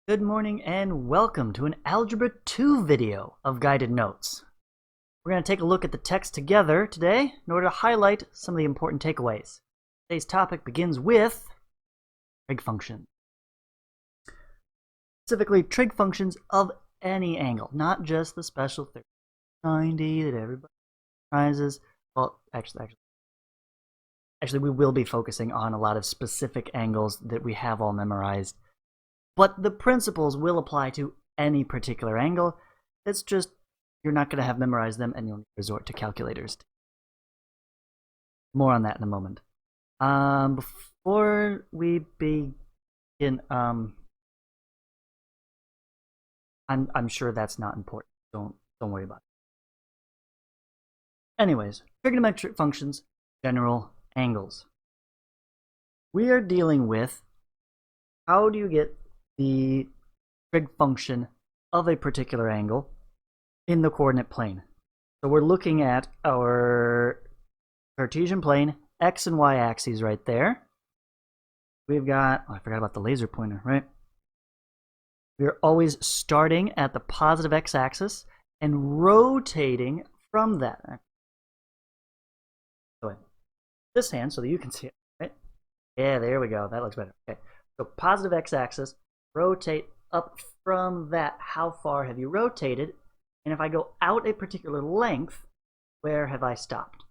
Good morning and welcome to an Algebra 2 video of guided notes. We're going to take a look at the text together today in order to highlight some of the important takeaways. Today's topic begins with trig functions. Specifically, trig functions of any angle, not just the special 30, 90 that everybody prizes. Well, actually, we will be focusing on a lot of specific angles that we have all memorized. But the principles will apply to any particular angle. It's just you're not going to have memorized them and you'll need to resort to calculators. More on that in a moment. Before we begin, I'm sure that's not important. Don't worry about it. Anyways, trigonometric functions, general angles. We are dealing with how do you get the trig function of a particular angle in the coordinate plane. So we're looking at our Cartesian plane, x and y axes right there. We've got, I forgot about the laser pointer, right? We're always starting at the positive x-axis and rotating from that. So this hand so that you can see it, right? Yeah, there we go. That looks better. Okay. So positive x-axis, rotate up from that. How far have you rotated? And if I go out a particular length, where have I stopped?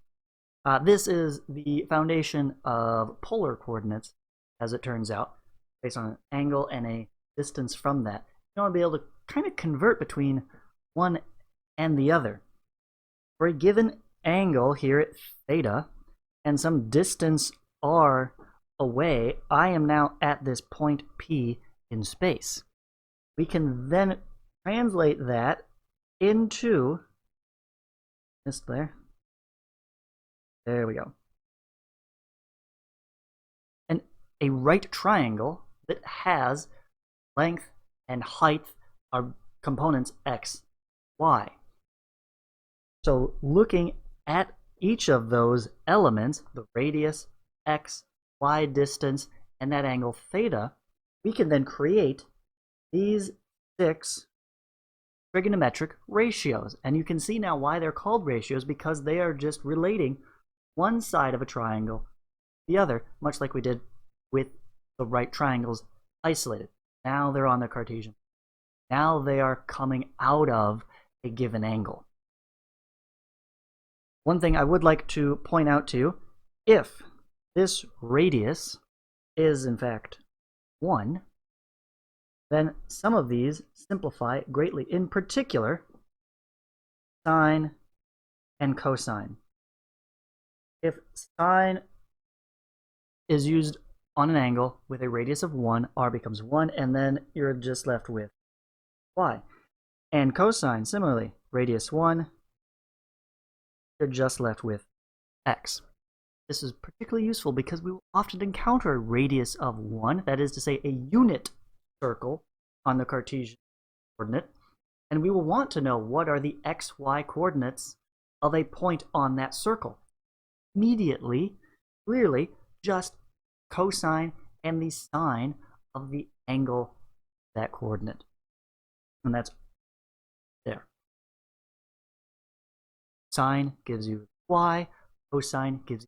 This is the foundation of polar coordinates, as it turns out, based on an angle and a distance from that. You want to be able to kind of convert between one and the other. For a given angle here at theta and some distance r away, I am now at this point P in space. We can then translate that into this there. There we go. And a right triangle that has length and height are components x, y. So looking at each of those elements, the radius, x, y distance, and that angle theta, we can then create these 6 trigonometric ratios. And you can see now why they're called ratios, because they are just relating one side of a triangle to the other, much like we did with the right triangles isolated. Now they're on the Cartesian. Now they are coming out of a given angle. One thing I would like to point out to you, if this radius is in fact 1, then some of these simplify greatly. In particular, sine and cosine. If sine is used on an angle with a radius of 1, r becomes 1, and then you're just left with y. And cosine, similarly, radius 1, you're just left with x. This is particularly useful because we will often encounter a radius of 1, that is to say a unit circle on the Cartesian coordinate, and we will want to know what are the x, y coordinates of a point on that circle. Immediately, clearly, just cosine and the sine of the angle of that coordinate. And that's there. Sine gives you y, cosine gives you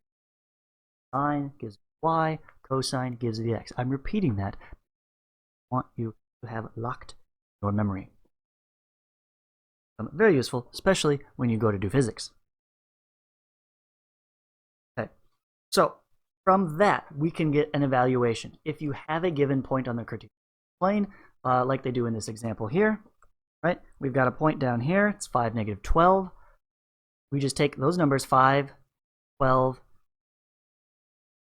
sine gives y, cosine gives the x. I'm repeating that. I want you to have locked your memory. Very useful, especially when you go to do physics. Okay, so from that we can get an evaluation. If you have a given point on the Cartesian plane, like they do in this example here, right? We've got a point down here. It's 5, negative 12. We just take those numbers 5, 12.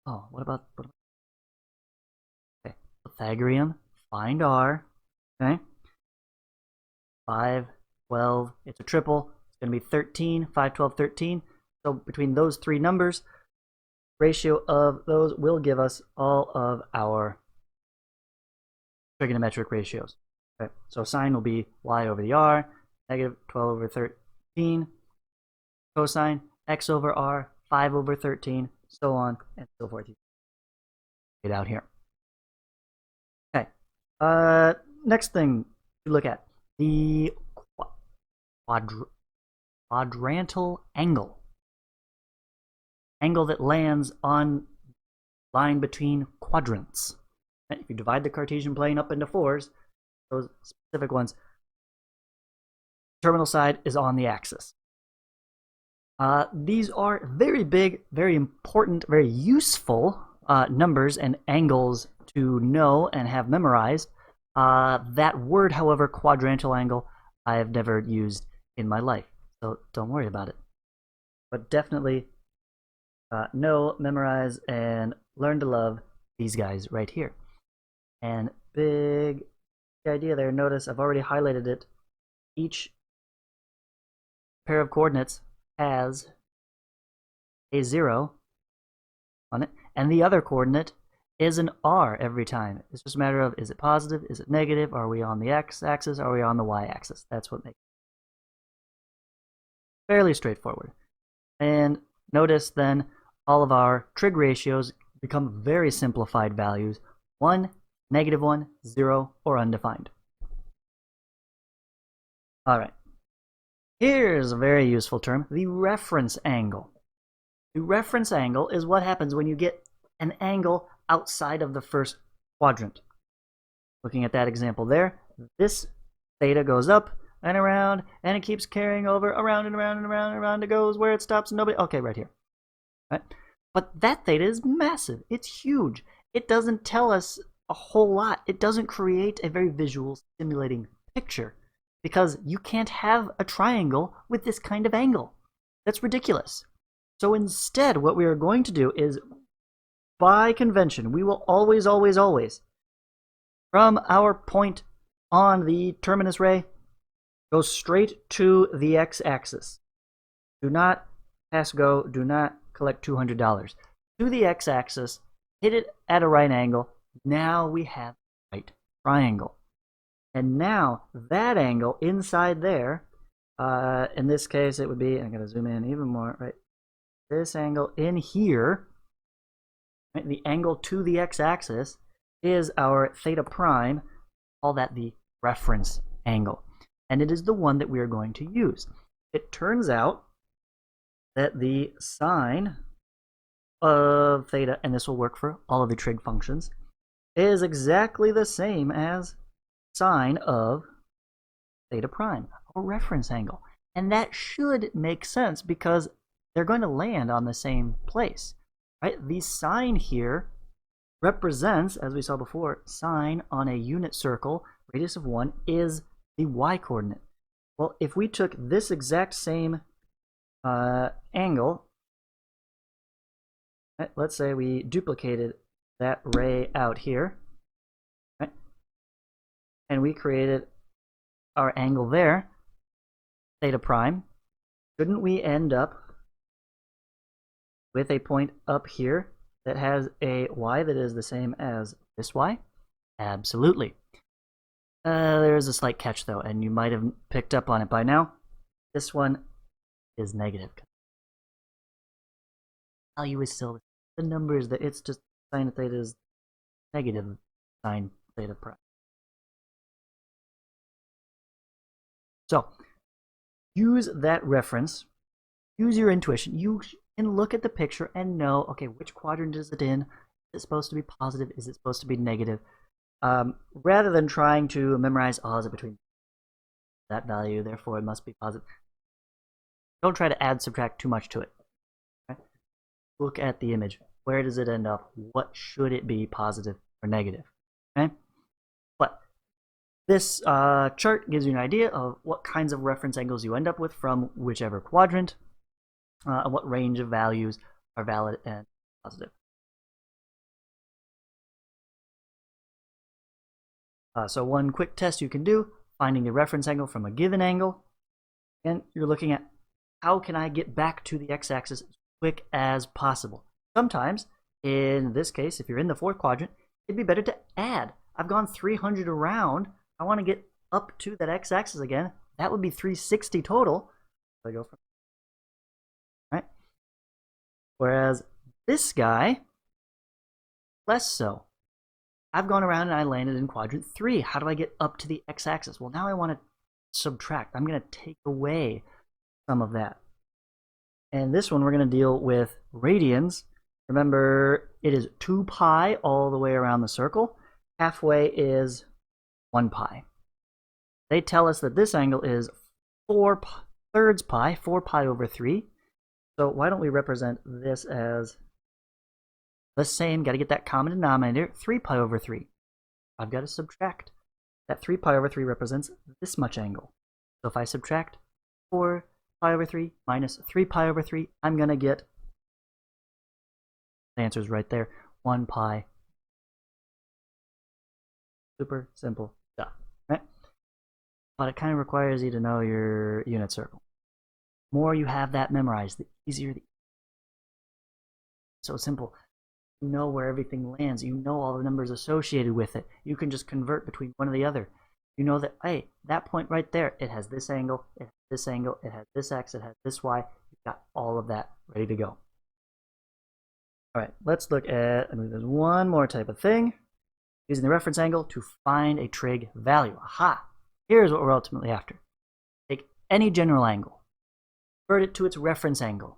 Oh, what about okay, Pythagorean, find r, okay? 5, 12, it's a triple, it's going to be 13, 5, 12, 13. So between those 3 numbers, ratio of those will give us all of our trigonometric ratios. Okay, so sine will be y over the r, negative 12 over 13, cosine, x over r, 5 over 13, so on and so forth. Get out here. Okay. next thing to look at, the quadrantal angle. Angle that lands on line between quadrants. If you divide the Cartesian plane up into fours, those specific ones, terminal side is on the axis. These are very big, very important, very useful numbers and angles to know and have memorized. That word, however, quadrantal angle, I have never used in my life, so don't worry about it. But definitely know, memorize, and learn to love these guys right here. And big idea there, notice I've already highlighted it. Each pair of coordinates has a 0 on it, and the other coordinate is an R every time. It's just a matter of, is it positive, is it negative, are we on the x-axis, are we on the y-axis? That's what makes it fairly straightforward. And notice then all of our trig ratios become very simplified values: 1, -1, 0, or undefined. All right. Here's a very useful term, the reference angle. The reference angle is what happens when you get an angle outside of the first quadrant. Looking at that example there, this theta goes up and around, and it keeps carrying over around and around and around and around. It goes where it stops and nobody. Okay, right here. Right? But that theta is massive. It's huge. It doesn't tell us a whole lot. It doesn't create a very visual, stimulating picture, because you can't have a triangle with this kind of angle. That's ridiculous. So instead, what we are going to do is, by convention, we will always, from our point on the terminus ray, go straight to the x-axis. Do not pass go, do not collect $200. To the x-axis, hit it at a right angle. Now we have a right triangle. And now that angle inside there, in this case it would be, I'm going to zoom in even more, right? This angle in here, right, the angle to the x-axis, is our theta prime. Call that the reference angle. And it is the one that we are going to use. It turns out that the sine of theta, and this will work for all of the trig functions, is exactly the same as sine of theta prime, or reference angle. And that should make sense because they're going to land on the same place, right? The sine here represents, as we saw before, sine on a unit circle, radius of 1, is the y-coordinate. Well, if we took this exact same angle, right, let's say we duplicated that ray out here, right, and we created our angle there, theta prime, shouldn't we end up with a point up here that has a y that is the same as this y? Absolutely. There is a slight catch though, and you might have picked up on it by now. This one is negative. Value is still the numbers, that it's just sine theta is negative sine theta prime. So use that reference, use your intuition. You can look at the picture and know, okay, which quadrant is it in? Is it supposed to be positive? Is it supposed to be negative? Rather than trying to memorize, oh, is it between that value, therefore it must be positive. Don't try to add, subtract too much to it. Okay? Look at the image. Where does it end up? What should it be, positive or negative? Okay? But this chart gives you an idea of what kinds of reference angles you end up with from whichever quadrant, and what range of values are valid and positive. So one quick test you can do, finding the reference angle from a given angle, and you're looking at how can I get back to the x-axis as quick as possible. Sometimes, in this case, if you're in the fourth quadrant, it'd be better to add. I've gone 300 around. I want to get up to that x-axis again. That would be 360 total. So I go from, right? Whereas this guy, less so. I've gone around and I landed in quadrant 3. How do I get up to the x-axis? Well, now I want to subtract. I'm going to take away some of that. And this one, we're going to deal with radians. Remember, it is 2 pi all the way around the circle. Halfway is 1 pi. They tell us that this angle is 4 thirds pi, 4 pi over 3. So why don't we represent this as the same? Got to get that common denominator, 3 pi over 3. I've got to subtract. That 3 pi over 3 represents this much angle. So if I subtract 4 pi over 3 minus 3 pi over 3, I'm going to get, the answer is right there, 1 pi. Super simple stuff, right? But it kind of requires you to know your unit circle. The more you have that memorized, the easier the. So simple. You know where everything lands. You know all the numbers associated with it. You can just convert between one or the other. You know that, hey, that point right there, it has this angle, it has this angle, it has this x, it has this y. You've got all of that ready to go. All right, let's look at, I mean, there's one more type of thing. Using the reference angle to find a trig value. Aha! Here's what we're ultimately after. Take any general angle, convert it to its reference angle.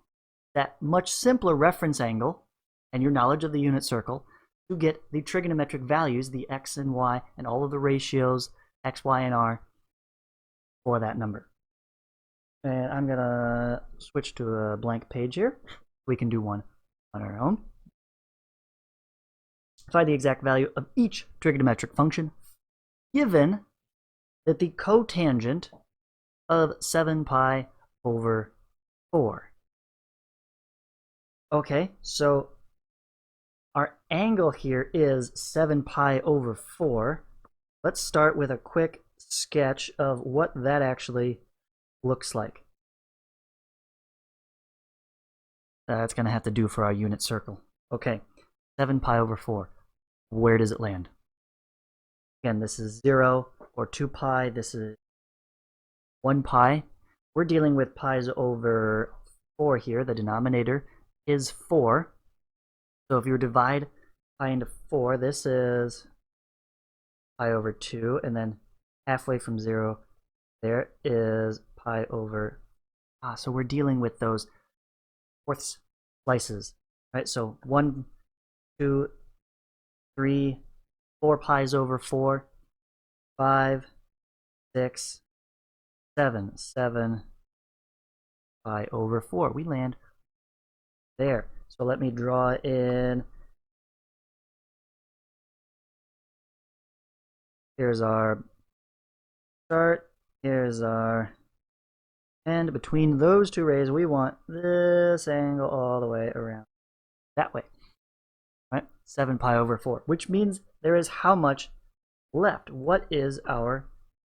That much simpler reference angle and your knowledge of the unit circle to get the trigonometric values, the x and y, and all of the ratios, x, y, and r, for that number. And I'm going to switch to a blank page here. We can do one on our own. Find the exact value of each trigonometric function, given that the cotangent of 7 pi over 4. Okay, so our angle here is 7 pi over 4. Let's start with a quick sketch of what that actually looks like. That's going to have to do for our unit circle. Okay, 7 pi over 4. Where does it land? Again, this is 0 or 2 pi. This is 1 pi. We're dealing with pi's over 4 here. The denominator is 4. So if you divide pi into 4, this is pi over 2. And then halfway from 0, there is pi over... so we're dealing with those fourth slices, right? So 1, 2, 3, 4 pi's over 4, 5, 6, 7, 7 pi over 4. We land there. So let me draw in. Here's our start. Here's our end. Between those two rays, we want this angle all the way around that way. Right? 7 pi over 4, which means there is how much left? What is our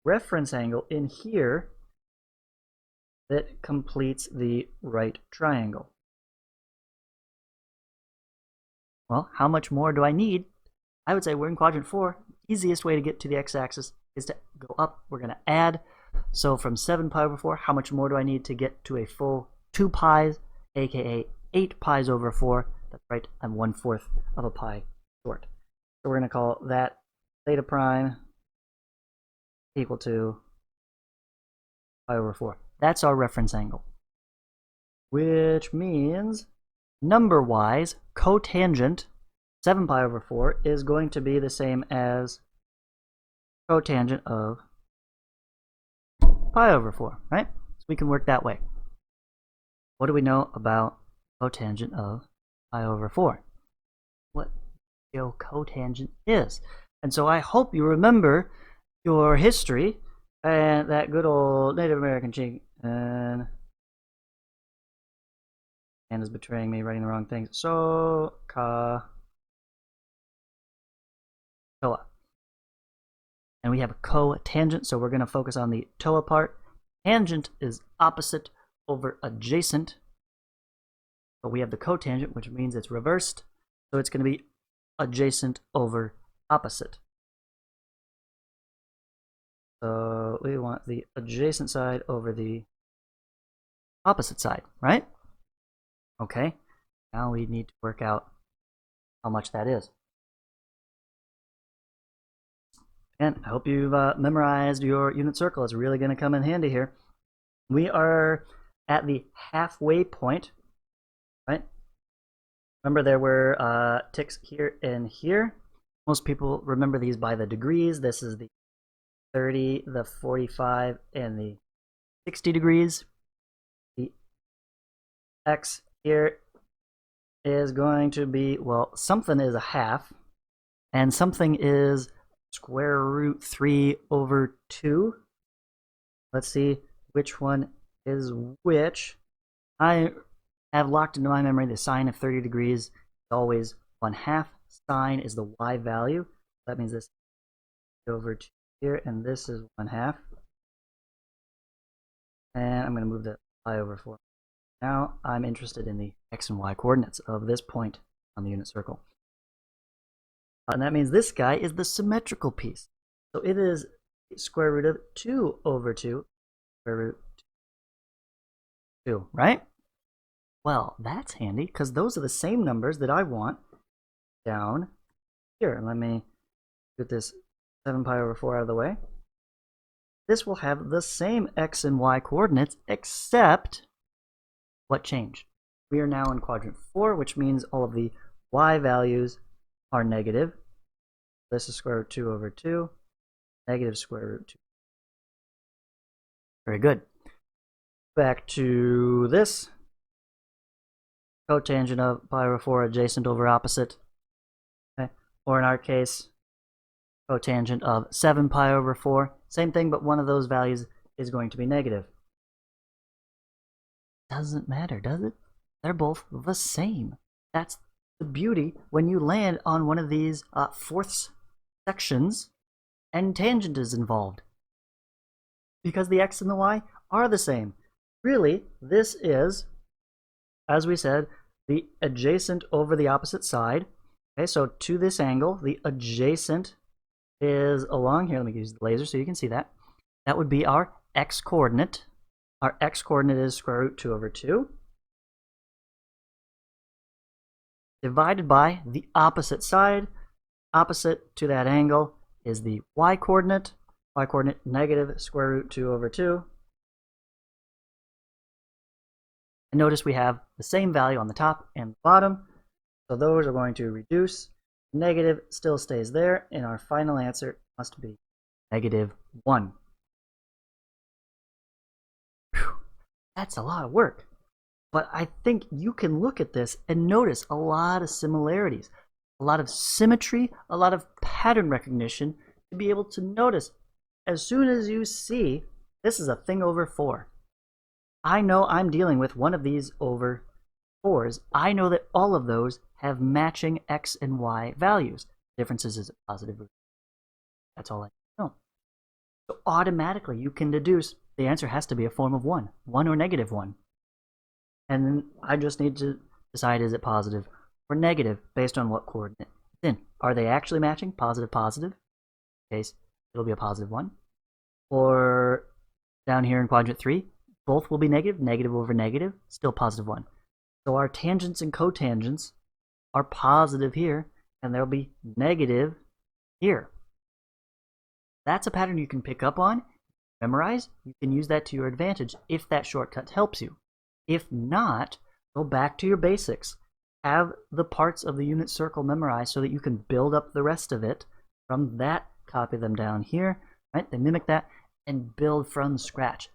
reference angle in here that completes the right triangle? Well, how much more do I need? I would say we're in quadrant 4. Easiest way to get to the x-axis is to go up. We're going to add. So from 7 pi over 4, how much more do I need to get to a full 2 pi's, aka 8 pi's over 4? That's right, I'm 1/4 of a pi short. So we're going to call that theta prime equal to pi over 4. That's our reference angle. Which means, number-wise, cotangent 7 pi over 4 is going to be the same as cotangent of pi over 4, right? So we can work that way. What do we know about cotangent of pi over 4? What cotangent is. And so I hope you remember your history and that good old Native American chick and is betraying me, writing the wrong things. So toa. And we have a cotangent, so we're going to focus on the toa part. Tangent is opposite over adjacent. But we have the cotangent, which means it's reversed. So it's going to be adjacent over opposite. So we want the adjacent side over the opposite side, right? Okay, now we need to work out how much that is. And I hope you've memorized your unit circle. It's really going to come in handy here. We are at the halfway point, right? Remember there were ticks here and here. Most people remember these by the degrees. This is the 30, the 45, and the 60 degrees. The x here is going to be, well, something is a half, and something is square root 3 over 2. Let's see which one is which. I have locked into my memory the sine of 30 degrees is always 1/2. Sine is the y value. That means this over 2 here, and this is 1/2. And I'm going to move the pi over 4. Now I'm interested in the x and y coordinates of this point on the unit circle. And that means this guy is the symmetrical piece. So it is square root of 2 over 2, square root 2, right? Well, that's handy because those are the same numbers that I want down here. Let me get this 7 pi over 4 out of the way. This will have the same x and y coordinates, except what changed? We are now in quadrant 4, which means all of the y values are negative. This is square root 2 over 2, negative square root 2. Very good. Back to this. Cotangent of pi over 4 adjacent over opposite. Okay. Or in our case, cotangent of 7 pi over 4. Same thing, but one of those values is going to be negative. Doesn't matter, does it? They're both the same. That's the beauty when you land on one of these fourths sections and tangent is involved. Because the x and the y are the same. Really, this is, as we said, the adjacent over the opposite side. Okay, so to this angle, the adjacent is along here. Let me use the laser so you can see that. That would be our x coordinate. Our x coordinate is square root 2 over 2. Divided by the opposite side. Opposite to that angle is the y coordinate. Y coordinate negative square root 2 over 2. And notice we have the same value on the top and the bottom. So those are going to reduce. Negative still stays there, and our final answer must be negative 1. Whew, that's a lot of work. But I think you can look at this and notice a lot of similarities, a lot of symmetry, a lot of pattern recognition to be able to notice as soon as you see this is a thing over 4. I know I'm dealing with one of these over 4s. I know that all of those have matching x and y values. The difference is it positive or negative? That's all I know. So automatically you can deduce the answer has to be a form of 1 or negative 1. And then I just need to decide is it positive or negative based on what coordinate it's in. Are they actually matching? Positive, positive. In case it'll be a positive 1. Or down here in quadrant 3, both will be negative, negative over negative, still positive 1. So our tangents and cotangents are positive here, and they'll be negative here. That's a pattern you can pick up on, memorize. You can use that to your advantage if that shortcut helps you. If not, go back to your basics. Have the parts of the unit circle memorized so that you can build up the rest of it. From that, copy them down here, right? They mimic that, and build from scratch.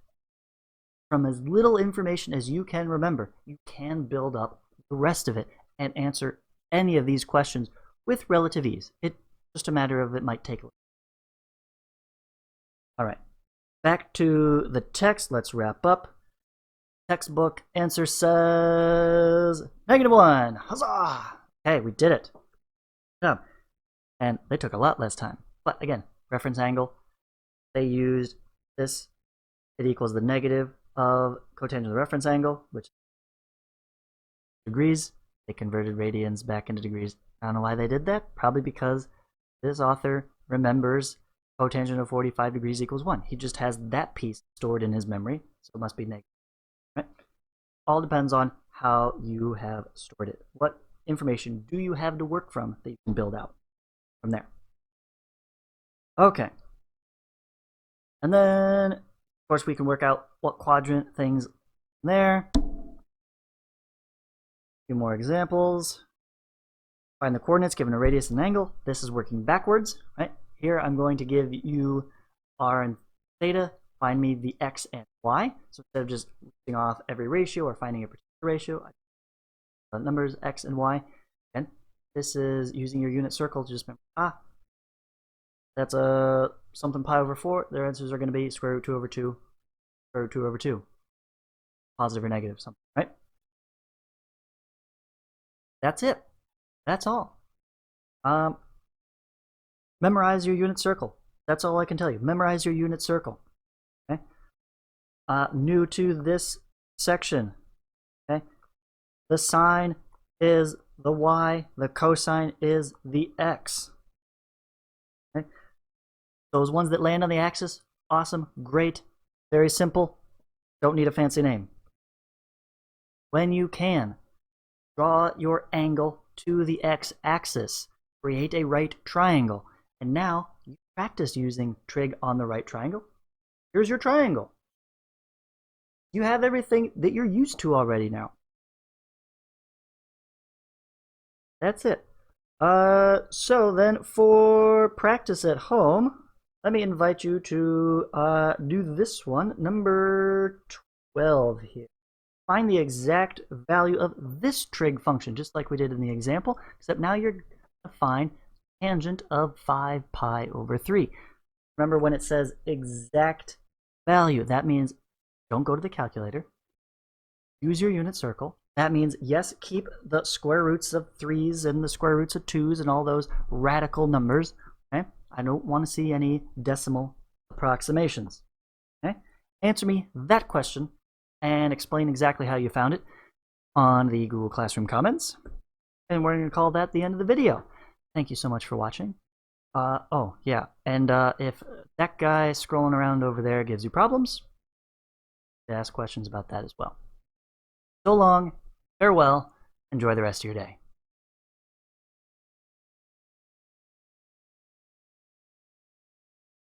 From as little information as you can remember, you can build up the rest of it and answer any of these questions with relative ease. It's just a matter of it might take a little. All right, back to the text. Let's wrap up. Textbook answer says negative 1. Huzzah! Okay, we did it. Yeah. And they took a lot less time. But again, reference angle, they used this. It equals the negative of cotangent of the reference angle, which is degrees. They converted radians back into degrees. I don't know why they did that. Probably because this author remembers cotangent of 45 degrees equals 1. He just has that piece stored in his memory, so it must be negative. Right? All depends on how you have stored it. What information do you have to work from that you can build out from there? Okay. And then, of course, we can work out what quadrant things there. A few more examples. Find the coordinates given a radius and an angle. This is working backwards, right? Here I'm going to give you r and theta. Find me the x and y. So instead of just listing off every ratio or finding a particular ratio, the numbers x and y. And this is using your unit circle to just remember, that's a something pi over 4. Their answers are going to be square root 2 over 2, square root 2 over 2. Positive or negative, something, right? That's it. That's all. Memorize your unit circle. That's all I can tell you. Memorize your unit circle. Okay. New to this section. Okay. The sine is the y. The cosine is the x. Okay. Those ones that land on the axis, awesome, great, very simple. Don't need a fancy name. When you can, draw your angle to the x-axis. Create a right triangle. And now you practice using trig on the right triangle. Here's your triangle. You have everything that you're used to already now. That's it. So then for practice at home, let me invite you to do this one, number 12 here. Find the exact value of this trig function, just like we did in the example, except now you're going to find tangent of 5 pi over 3. Remember when it says exact value, that means don't go to the calculator. Use your unit circle. That means, yes, keep the square roots of 3's and the square roots of 2's and all those radical numbers. Okay? I don't want to see any decimal approximations. Okay? Answer me that question and explain exactly how you found it on the Google Classroom comments. And we're going to call that the end of the video. Thank you so much for watching. Oh, yeah, and if that guy scrolling around over there gives you problems, ask questions about that as well. So long, farewell, enjoy the rest of your day.